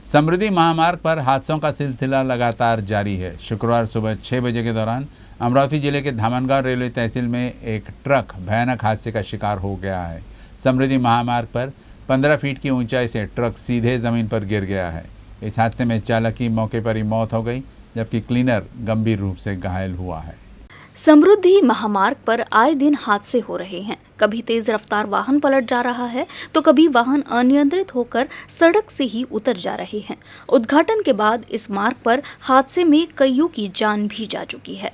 समृद्धि महामार्ग पर हादसों का सिलसिला लगातार जारी है। शुक्रवार सुबह 6 बजे के दौरान अमरावती जिले के धामनगांव रेलवे तहसील में एक ट्रक भयानक हादसे का शिकार हो गया है। समृद्धि महामार्ग पर 15 फीट की ऊंचाई से ट्रक सीधे जमीन पर गिर गया है। इस हादसे में चालक की मौके पर ही मौत हो गई, जबकि क्लीनर गंभीर रूप से घायल हुआ है। समृद्धि महामार्ग पर आए दिन हादसे हो रहे हैं। कभी तेज रफ्तार वाहन पलट जा रहा है तो कभी वाहन अनियंत्रित होकर सड़क से ही उतर जा रहे हैं। उद्घाटन के बाद इस मार्ग पर हादसे में कईयों की जान भी जा चुकी है।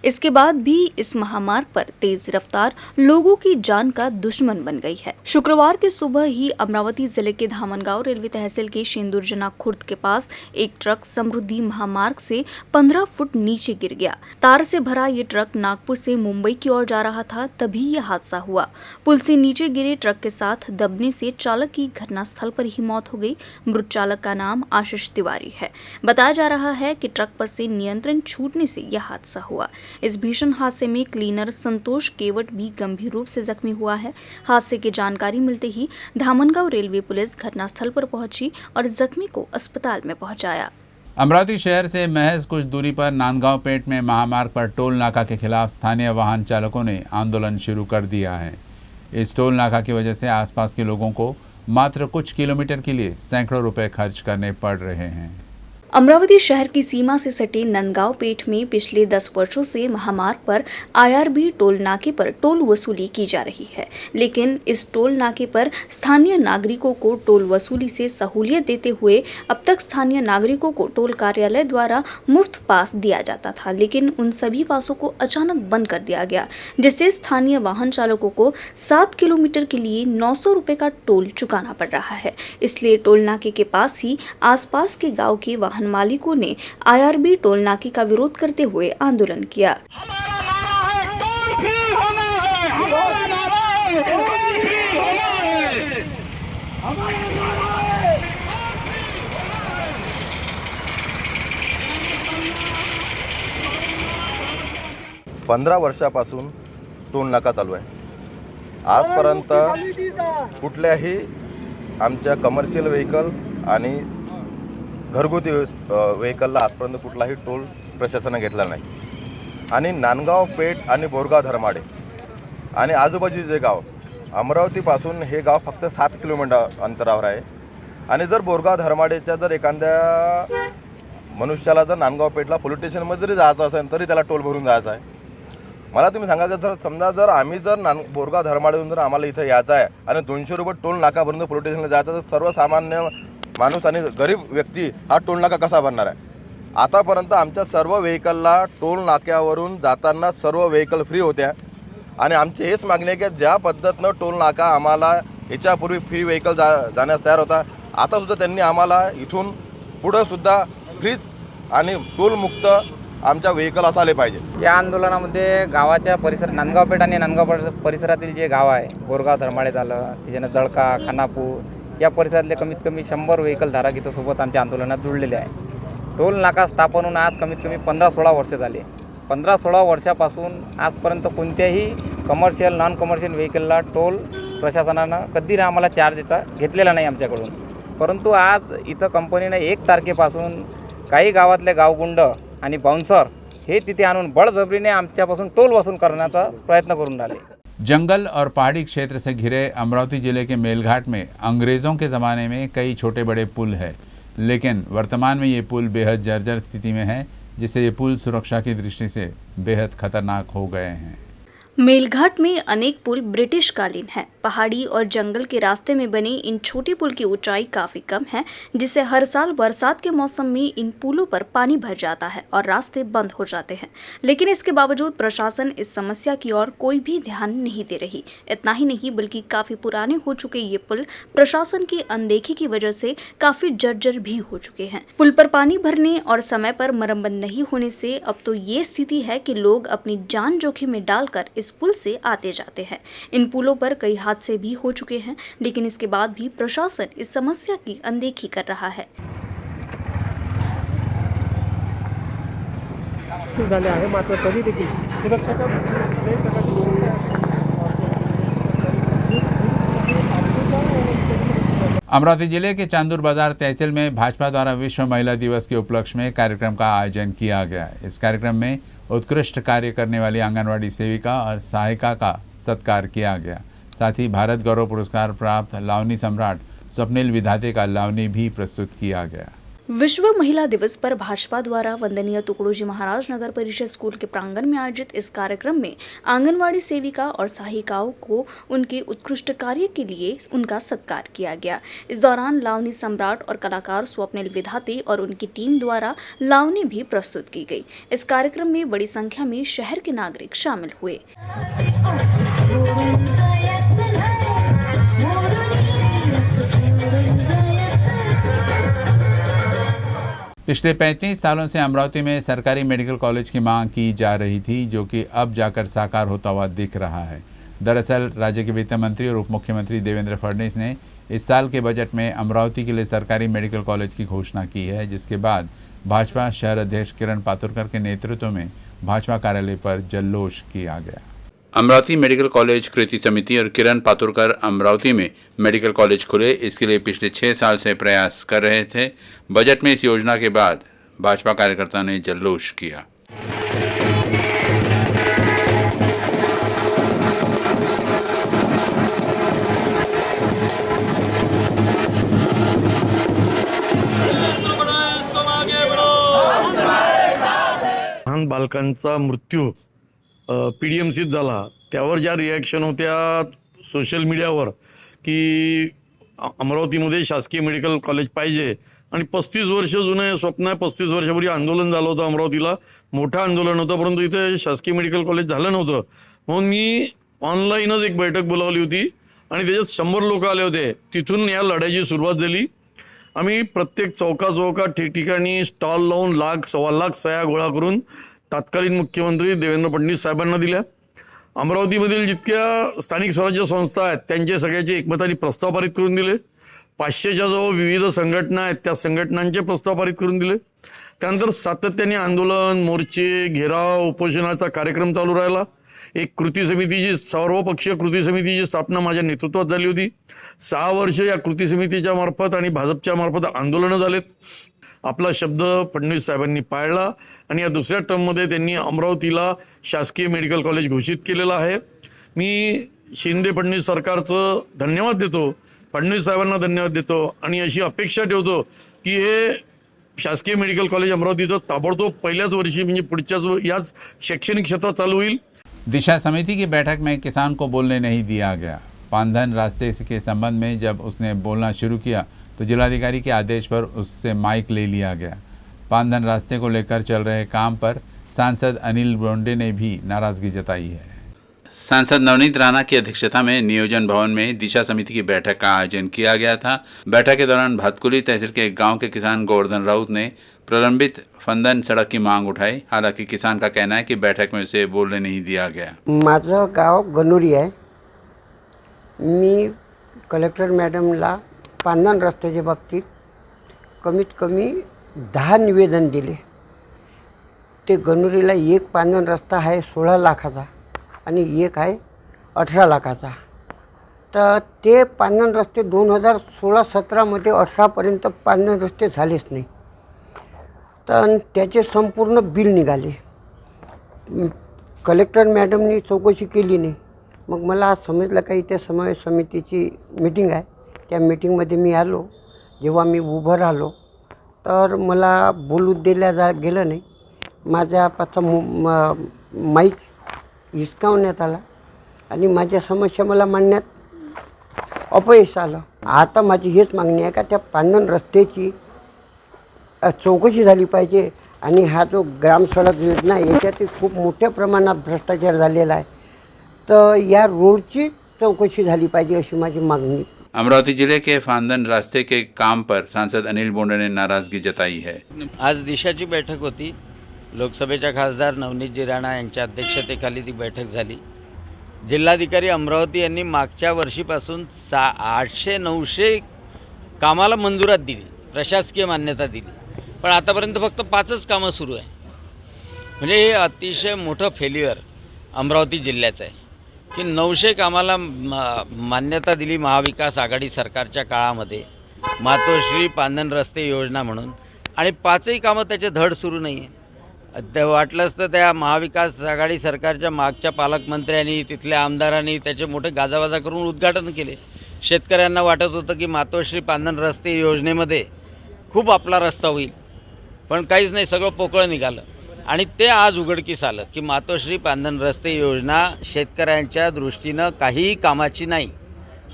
इसके बाद भी इस महामार्ग पर तेज रफ्तार लोगों की जान का दुश्मन बन गई है। शुक्रवार की सुबह ही अमरावती जिले के धामनगांव रेलवे तहसील के शेंदुरजना खुर्द के पास एक ट्रक समृद्धि महामार्ग से 15 फुट नीचे गिर गया। तार से भरा ये ट्रक नागपुर से मुंबई की ओर जा रहा था, तभी यह हादसा हुआ। पुल से नीचे गिरे ट्रक के साथ दबने से चालक की घटनास्थल पर ही मौत हो गई। मृत चालक का नाम आशीष तिवारी है। बताया जा रहा है कि ट्रक पर से नियंत्रण छूटने से यह हादसा हुआ। इस भीषण हादसे में क्लीनर संतोष केवट भी गंभीर रूप से जख्मी हुआ है। हादसे की जानकारी मिलते ही धामनगांव रेलवे पुलिस घटनास्थल पर पहुंची और जख्मी को अस्पताल में पहुंचाया। अमरावती शहर से महज कुछ दूरी पर नांदगांव पेट में महामार्ग पर टोल नाका के खिलाफ स्थानीय वाहन चालकों ने आंदोलन शुरू कर दिया है। इस टोल नाका की वजह से आसपास के लोगों को मात्र कुछ किलोमीटर के लिए सैकड़ों रुपए खर्च करने पड़ रहे हैं। अमरावती शहर की सीमा से सटे नंदगांव पेठ में पिछले 10 वर्षों से महामार्ग पर आईआरबी टोल नाके पर टोल वसूली की जा रही है, लेकिन इस टोल नाके पर स्थानीय नागरिकों को टोल वसूली से सहूलियत देते हुए अब तक स्थानीय नागरिकों को टोल कार्यालय द्वारा मुफ्त पास दिया जाता था, लेकिन उन सभी पासों को अचानक बंद कर दिया गया, जिससे स्थानीय वाहन चालकों को 7 किलोमीटर के लिए 900 रुपये का टोल चुकाना पड़ रहा है। इसलिए टोल नाके के पास ही आसपास के गाँव के वाहन मालिकों ने आईआरबी टोल नाके का विरोध करते हुए आंदोलन किया। हमारा नारा है टोल फ्री होना है, हमारा नारा है टोल फ्री होना है, हमारा नारा है टोल फ्री होना है। 15 वर्षापासून टोल नाका चालू आहे। आजपर्यंत कुठल्याही आमच्या कमर्शियल व्हेकल आणि घरगुती व्हेकलला आजपर्यंत कुठलाही टोल प्रशासनाने घेतला नाही। आणि नांदगाव पेठ आणि बोरगाव धर्माडे आणि आजूबाजूचे जे गाव, अमरावतीपासून हे गाव फक्त 7 किलोमीटर अंतरावर आहे। आणि जर बोरगाव धर्माडेच्या जर एखाद्या मनुष्याला जर नांदगाव पेठला पोलीस स्टेशनमध्ये जरी जायचं असेल तरी त्याला टोल भरून जायचं आहे। मला तुम्ही सांगा की जर समजा जर आम्ही जर बोरगाव धर्माडेहून जर आम्हाला इथं यायचं आहे आणि 200 रुपये टोल नाकापर्यंत पोलीस स्टेशनला जायचं, तर सर्वसामान्य माणूस आणि गरीब व्यक्ती हा टोल नाका कसा बनणार आहे? आतापर्यंत आमच्या सर्व व्हेकलला टोल नाक्यावरून जाताना सर्व व्हेकल फ्री होत्या आणि आमची हेच मागणी आहे की ज्या पद्धतीनं टोल नाका आम्हाला याच्यापूर्वी फ्री व्हेकल जाण्यास तयार होता, आतासुद्धा त्यांनी आम्हाला इथून पुढं सुद्धा फ्रीज आणि टोलमुक्त आमच्या व्हेकल असायला पाहिजे। या आंदोलनामध्ये गावाच्या नांदगाव पेठ आणि नांदगाव परिसरातील जे गाव आहे, बोरगाव धर्माडे झालं, त्याच्यानं जळका, खानापूर, या परिसरातले कमीत कमी 100 व्हेकल धारक इथं सोबत आमच्या आंदोलनात जुळलेले आहे। टोल नाका स्थापन होऊन आज कमीत कमी 15-16 वर्ष झाले। 15-16 वर्षापासून आजपर्यंत कोणत्याही कमर्शियल नॉन कमर्शियल व्हेकलला टोल प्रशासनानं कधी आम्हाला चार्ज घेतलेला नाही आमच्याकडून। परंतु आज इथं कंपनीनं 1 तारखेपासून काही गावातले गावगुंड आणि बाउन्सर हे तिथे आणून बळजबरीने आमच्यापासून टोल वसूल करण्याचा प्रयत्न करून राहिले। जंगल और पहाड़ी क्षेत्र से घिरे अमरावती जिले के मेलघाट में अंग्रेज़ों के ज़माने में कई छोटे बड़े पुल है, लेकिन वर्तमान में ये पुल बेहद जर्जर स्थिति में है, जिससे ये पुल सुरक्षा की दृष्टि से बेहद खतरनाक हो गए हैं। मेलघाट में अनेक पुल ब्रिटिश कालीन हैं। पहाड़ी और जंगल के रास्ते में बने इन छोटे पुल की ऊंचाई काफ़ी कम है, जिससे हर साल बरसात के मौसम में इन पुलों पर पानी भर जाता है और रास्ते बंद हो जाते हैं। लेकिन इसके बावजूद प्रशासन इस समस्या की ओर कोई भी ध्यान नहीं दे रही। इतना ही नहीं बल्कि काफ़ी पुराने हो चुके ये पुल प्रशासन की अनदेखी की वजह से काफ़ी जर्जर भी हो चुके हैं। पुल पर पानी भरने और समय पर मरम्मत नहीं होने से अब तो ये स्थिति है कि लोग अपनी जान जोखिम में डालकर इस पुल से आते जाते हैं। इन पुलों पर कई हादसे भी हो चुके हैं, लेकिन इसके बाद भी प्रशासन इस समस्या की अनदेखी कर रहा है। झाले आहे, मात्र तरी देखील सुरक्षेच्या अमरावती जिले के चांदूर बाजार तहसील में भाजपा द्वारा विश्व महिला दिवस के उपलक्ष्य में कार्यक्रम का आयोजन किया गया। इस कार्यक्रम में उत्कृष्ट कार्य करने वाली आंगनवाड़ी सेविका और सहायिका का सत्कार किया गया। साथ ही भारत गौरव पुरस्कार प्राप्त लावनी सम्राट स्वप्निल विधाते का लावनी भी प्रस्तुत किया गया। विश्व महिला दिवस पर भाजपा द्वारा वंदनीय तुकडोजी महाराज नगर परिषद स्कूल के प्रांगण में आयोजित इस कार्यक्रम में आंगनवाड़ी सेविका और सहायिकाओं को उनके उत्कृष्ट कार्य के लिए उनका सत्कार किया गया। इस दौरान लावनी सम्राट और कलाकार स्वप्निल विधाते और उनकी टीम द्वारा लावनी भी प्रस्तुत की गई। इस कार्यक्रम में बड़ी संख्या में शहर के नागरिक शामिल हुए। पिछले 35 सालों से अमरावती में सरकारी मेडिकल कॉलेज की मांग की जा रही थी, जो कि अब जाकर साकार होता हुआ दिख रहा है। दरअसल राज्य के वित्त मंत्री और उप मुख्यमंत्री देवेंद्र फडणवीस ने इस साल के बजट में अमरावती के लिए सरकारी मेडिकल कॉलेज की घोषणा की है, जिसके बाद भाजपा शहर अध्यक्ष किरण पातुरकर के नेतृत्व में भाजपा कार्यालय पर जल्लोष किया गया। अमरावती मेडिकल कॉलेज कृति समिति और किरण पातुरकर अमरावती में मेडिकल कॉलेज खुले, इसके लिए पिछले 6 साल से प्रयास कर रहे थे। बजट में इस योजना के बाद भाजपा कार्यकर्ताओं ने जल्लोष किया। लहान बालकांचा मृत्यू PDMCत झाला, त्यावर ज्या रिॲक्शन होत्या सोशल मीडियावर की अमरावतीमध्ये शासकीय मेडिकल कॉलेज पाहिजे आणि 35 वर्ष जुनं हे स्वप्न आहे। 35 वर्षापूर्वी आंदोलन झालं होतं अमरावतीला, मोठं आंदोलन होतं, परंतु इथे शासकीय मेडिकल कॉलेज झालं नव्हतं। म्हणून मी ऑनलाईनच एक बैठक बोलावली होती आणि त्याच्यात 100 लोक आले होते। तिथून या लढ्याची सुरुवात झाली। आम्ही प्रत्येक चौकाचौकात ठिकठिकाणी स्टॉल लावून 1,00,000-1,25,000 सह्या गोळा करून तत्कालीन मुख्यमंत्री देवेंद्र फडणवीस साहेबांना दिल्या। अमरावतीमधील जितक्या स्थानिक स्वराज्य संस्था आहेत त्यांचे सगळ्याचे एकमताने प्रस्ताव पारित करून दिले। 500च्या जवळ विविध संघटना आहेत त्या संघटनांचे प्रस्ताव पारित करून दिले। त्यानंतर सातत्याने आंदोलन, मोर्चे, घेराव, उपोषणाचा कार्यक्रम चालू राहिला। एक कृती समितीची, सर्वपक्षीय कृती समितीची स्थापना माझ्या नेतृत्वात झाली होती। 6 वर्ष या कृती समितीच्या मार्फत आणि भाजपच्या मार्फत आंदोलनं झालेत। आपला शब्द फडणवीस साहेबांनी पाळला आणि या दुसऱ्या टर्ममध्ये त्यांनी अमरावतीला शासकीय मेडिकल कॉलेज घोषित केलेलं आहे। मी शिंदे फडणवीस सरकारचं धन्यवाद देतो, फडणवीस साहेबांना धन्यवाद देतो आणि अशी अपेक्षा ठेवतो की हे शासकीय मेडिकल कॉलेज अमरावतीचं ताबडतोब पहिल्याच वर्षी म्हणजे पुढच्याच याच शैक्षणिक क्षेत्रात चालू होईल। दिशा समिति की बैठक में किसान को बोलने नहीं दिया गया। पानधन रास्ते के संबंध में जब उसने बोलना शुरू किया तो जिलाधिकारी के आदेश पर उससे माइक ले लिया गया। पानधन रास्ते को लेकर चल रहे काम पर सांसद अनिल बोंडे ने भी नाराजगी जताई है। सांसद नवनीत राणा की अध्यक्षता में नियोजन भवन में दिशा समिति की बैठक का आयोजन किया गया था। बैठक के दौरान भातकुली तहसील के एक गाँव के किसान गोवर्धन राउत ने प्रलंबित फंदन सड़क की मांग उठाई। हालांकि किसान का कहना है कि बैठक में उसे बोलने नहीं दिया गया। माझं गाव गणुरी आहे। मी कलेक्टर मॅडमला पानधन रस्त्याच्या बाबतीत कमीत कमी 10 निवेदन दिले। ते गणुरीला एक पानधन रस्ता आहे 16 लाखाचा आणि एक आहे 18 लाखाचा। तर ते पानधन रस्ते 2016-17 मध्ये 18 पर्यंत पानधन रस्ते झालेच नाही। तर त्याचे संपूर्ण बिल निघाले। कलेक्टर मॅडमनी चौकशी केली नाही। मग मला आज समजलं का इथे समावेश समितीची मीटिंग आहे। त्या मीटिंगमध्ये मी आलो। जेव्हा मी उभं राहिलो तर मला बोलू दिल्या गेलं नाही। माझ्या पाचा माईक हिसकावण्यात आला आणि माझ्या समस्या मला मांडण्यात अपयश आलं। आता माझी हेच मागणी आहे का त्या पानधन रस्त्याची चौकशी झाली पाहिजे आणि हा जो ग्राम सडक योजना आहे याच्यात खूप मोठ्या प्रमाणात भ्रष्टाचार झालेला आहे। तर या रोडची चौकशी झाली पाहिजे अशी माझी मागणी। अमरावती जिले के फानदन रास्ते के काम पर सांसद अनिल बोंडे ने नाराजगी जताई है। आज दिशाची बैठक होती। लोकसभेच्या खासदार नवनीतजी राणा यांच्या अध्यक्षतेखाली ती बैठक झाली। जिल्हाधिकारी अमरावती यांनी मागच्या वर्षीपासून 800-900 कामाला मंजुरात दिली, प्रशासकीय मान्यता दिली, पण आतापर्यंत फक्त 5च कामं सुरू आहे। म्हणजे हे अतिशय मोठं फेल्युअर अमरावती जिल्ह्याचं आहे की 900 कामाला मान्यता दिली महाविकास आघाडी सरकारच्या काळामध्ये मातोश्री पांधन रस्ते योजना म्हणून, आणि 5ही कामं त्याचे धड सुरू नाही आहे. ते वाटलंच तर त्या महाविकास आघाडी सरकारच्या मागच्या पालकमंत्र्यांनी तिथल्या आमदारांनी त्याचे मोठे गाजावाजा करून उद्घाटन केले. शेतकऱ्यांना वाटत होतं की मातोश्री पांधन रस्ते योजनेमध्ये खूप आपला रस्ता होईल, पण काहीच नाही, सगळं पोकळं निघालं. आणि ते आज उघडकीस आलं की मातोश्री पांधन रस्ते योजना शेतकऱ्यांच्या दृष्टीनं काहीही कामाची नाही,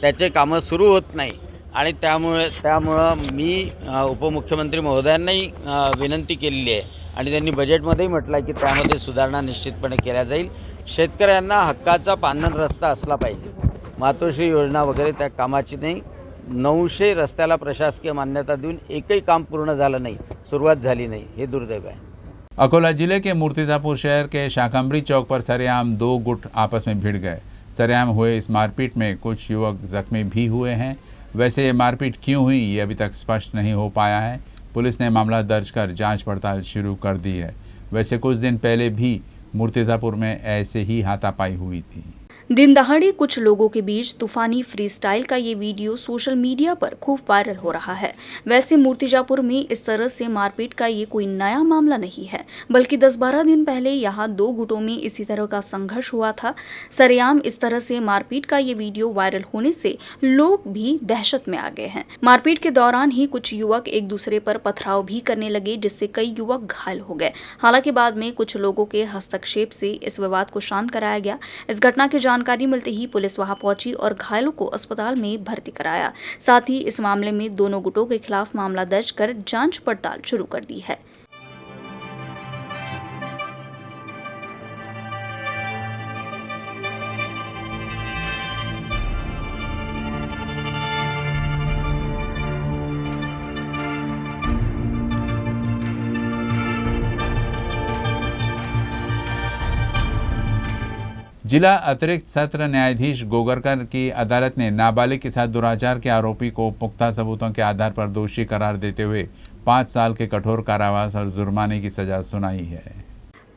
त्याचे कामं सुरू होत नाही. आणि त्यामुळं मी उपमुख्यमंत्री महोदयांनाही विनंती केलेली आहे आणि त्यांनी बजेटमध्येही म्हटलं आहे की त्यामध्ये सुधारणा निश्चितपणे केल्या जाईल. शेतकऱ्यांना हक्काचा पांधन रस्ता असला पाहिजे. मातोश्री योजना वगैरे त्या कामाची नाही. 900 रस्त्याला प्रशासकीय मान्यता देऊन एकही काम पूर्ण झालं नाही, सुरुवात झाली नाही, हे दुर्दैव आहे. अकोला जिले के मूर्तिजापुर शहर के शाकंभरी चौक पर सरेआम 2 गुट आपस में भिड़ गए. सरेआम हुए इस मारपीट में कुछ युवक जख्मी भी हुए हैं. वैसे ये मारपीट क्यों हुई ये अभी तक स्पष्ट नहीं हो पाया है. पुलिस ने मामला दर्ज कर जांच पड़ताल शुरू कर दी है. वैसे कुछ दिन पहले भी मूर्तिजापुर में ऐसे ही हाथापाई हुई थी. दिन दहाड़े कुछ लोगों के बीच तूफानी फ्रीस्टाइल का ये वीडियो सोशल मीडिया पर खूब वायरल हो रहा है. वैसे मूर्तिजापुर में इस तरह से मारपीट का ये कोई नया मामला नहीं है, बल्कि 10-12 दिन पहले यहाँ 2 गुटों में इसी तरह का संघर्ष हुआ था. सरेआम इस तरह से मारपीट का ये वीडियो वायरल होने से लोग भी दहशत में आ गए हैं. मारपीट के दौरान ही कुछ युवक एक दूसरे पर पथराव भी करने लगे, जिससे कई युवक घायल हो गए. हालांकि बाद में कुछ लोगों के हस्तक्षेप से इस विवाद को शांत कराया गया. इस घटना की जानकारी मिलते ही पुलिस वहां पहुंची और घायलों को अस्पताल में भर्ती कराया. साथ ही इस मामले में दोनों गुटों के खिलाफ मामला दर्ज कर जांच पड़ताल शुरू कर दी है. जिला अतिरिक्त सत्र न्यायाधीश गोगरकर की अदालत ने नाबालिग के साथ दुराचार के आरोपी को पुख्ता सबूतों के आधार पर दोषी करार देते हुए 5 साल के कठोर कारावास और जुर्माने की सजा सुनाई है.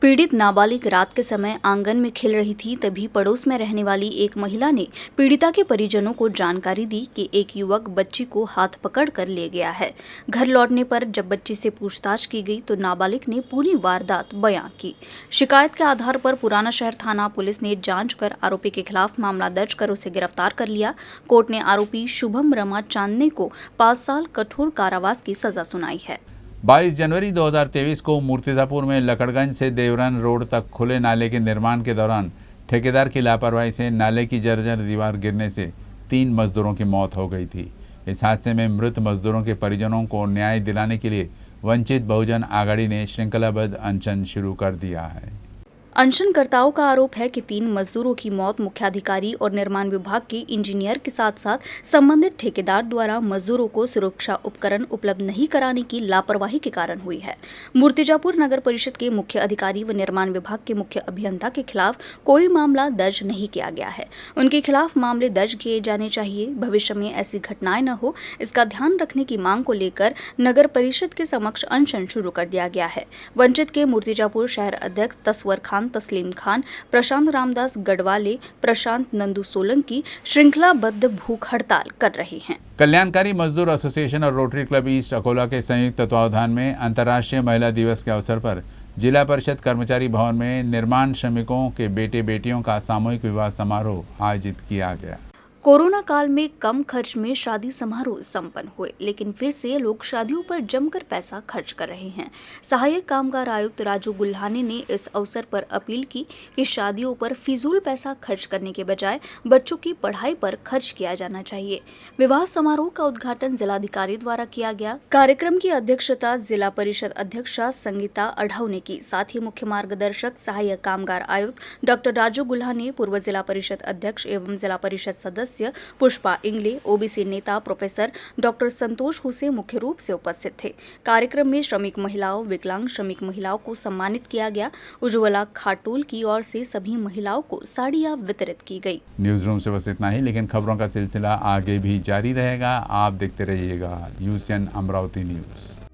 पीड़ित नाबालिग रात के समय आंगन में खेल रही थी. तभी पड़ोस में रहने वाली एक महिला ने पीड़िता के परिजनों को जानकारी दी कि एक युवक बच्ची को हाथ पकड़ कर ले गया है. घर लौटने पर जब बच्ची से पूछताछ की गई तो नाबालिग ने पूरी वारदात बयां की. शिकायत के आधार पर पुराना शहर थाना पुलिस ने जांच कर आरोपी के खिलाफ मामला दर्ज कर उसे गिरफ्तार कर लिया. कोर्ट ने आरोपी शुभम रमा चांदने को 5 साल कठोर कारावास की सजा सुनाई है. 22 जनवरी 2023 को मूर्तिजापुर में लकड़गंज से देवरन रोड तक खुले नाले के निर्माण के दौरान ठेकेदार की लापरवाही से नाले की जर्जर दीवार गिरने से 3 मजदूरों की मौत हो गई थी. इस हादसे में मृत मजदूरों के परिजनों को न्याय दिलाने के लिए वंचित बहुजन आघाड़ी ने श्रृंखलाबद्ध अनशन शुरू कर दिया है. अनशनकर्ताओं का आरोप है कि 3 मजदूरों की मौत मुख्याधिकारी और निर्माण विभाग के इंजीनियर के साथ साथ संबंधित ठेकेदार द्वारा मजदूरों को सुरक्षा उपकरण उपलब्ध नहीं कराने की लापरवाही के कारण हुई है. मूर्तिजापुर नगर परिषद के मुख्य अधिकारी व निर्माण विभाग के मुख्य अभियंता के खिलाफ कोई मामला दर्ज नहीं किया गया है. उनके खिलाफ मामले दर्ज किए जाने चाहिए. भविष्य में ऐसी घटनाएं न हो, इसका ध्यान रखने की मांग को लेकर नगर परिषद के समक्ष अनशन शुरू कर दिया गया है. वंचित के मूर्तिजापुर शहर अध्यक्ष तस्वर खान, तस्लीम खान, प्रशांत रामदास गढ़वाले, प्रशांत नंदू सोलंकी श्रृंखलाबद्ध भूख हड़ताल कर रहे हैं. कल्याणकारी मजदूर एसोसिएशन और रोटरी क्लब ईस्ट अकोला के संयुक्त तत्वावधान में अंतर्राष्ट्रीय महिला दिवस के अवसर पर जिला परिषद कर्मचारी भवन में निर्माण श्रमिकों के बेटे बेटियों का सामूहिक विवाह समारोह आयोजित किया गया. कोरोना काल में कम खर्च में शादी समारोह संपन्न हुए, लेकिन फिर से लोग शादियों पर जमकर पैसा खर्च कर रहे हैं. सहायक कामगार आयुक्त राजू गुल्हाने ने इस अवसर पर अपील की कि शादियों पर फिजूल पैसा खर्च करने के बजाय बच्चों की पढ़ाई पर खर्च किया जाना चाहिए. विवाह समारोह का उद्घाटन जिलाधिकारी द्वारा किया गया. कार्यक्रम की अध्यक्षता जिला परिषद अध्यक्षा संगीता अढ़ाव ने की. साथ ही मुख्य मार्गदर्शक सहायक कामगार आयुक्त डॉक्टर राजू गुल्हाने, पूर्व जिला परिषद अध्यक्ष एवं जिला परिषद सदस्य पुष्पा इंगले, ओबीसी नेता प्रोफेसर डॉक्टर संतोष हुसे मुख्य रूप से उपस्थित थे. कार्यक्रम में श्रमिक महिलाओं, विकलांग श्रमिक महिलाओं को सम्मानित किया गया. उज्ज्वला खाटूल की ओर से सभी महिलाओं को साड़ियां वितरित की गई. न्यूज रूम से बस इतना ही, लेकिन खबरों का सिलसिला आगे भी जारी रहेगा. आप देखते रहिएगा यूसीएन अमरावती न्यूज.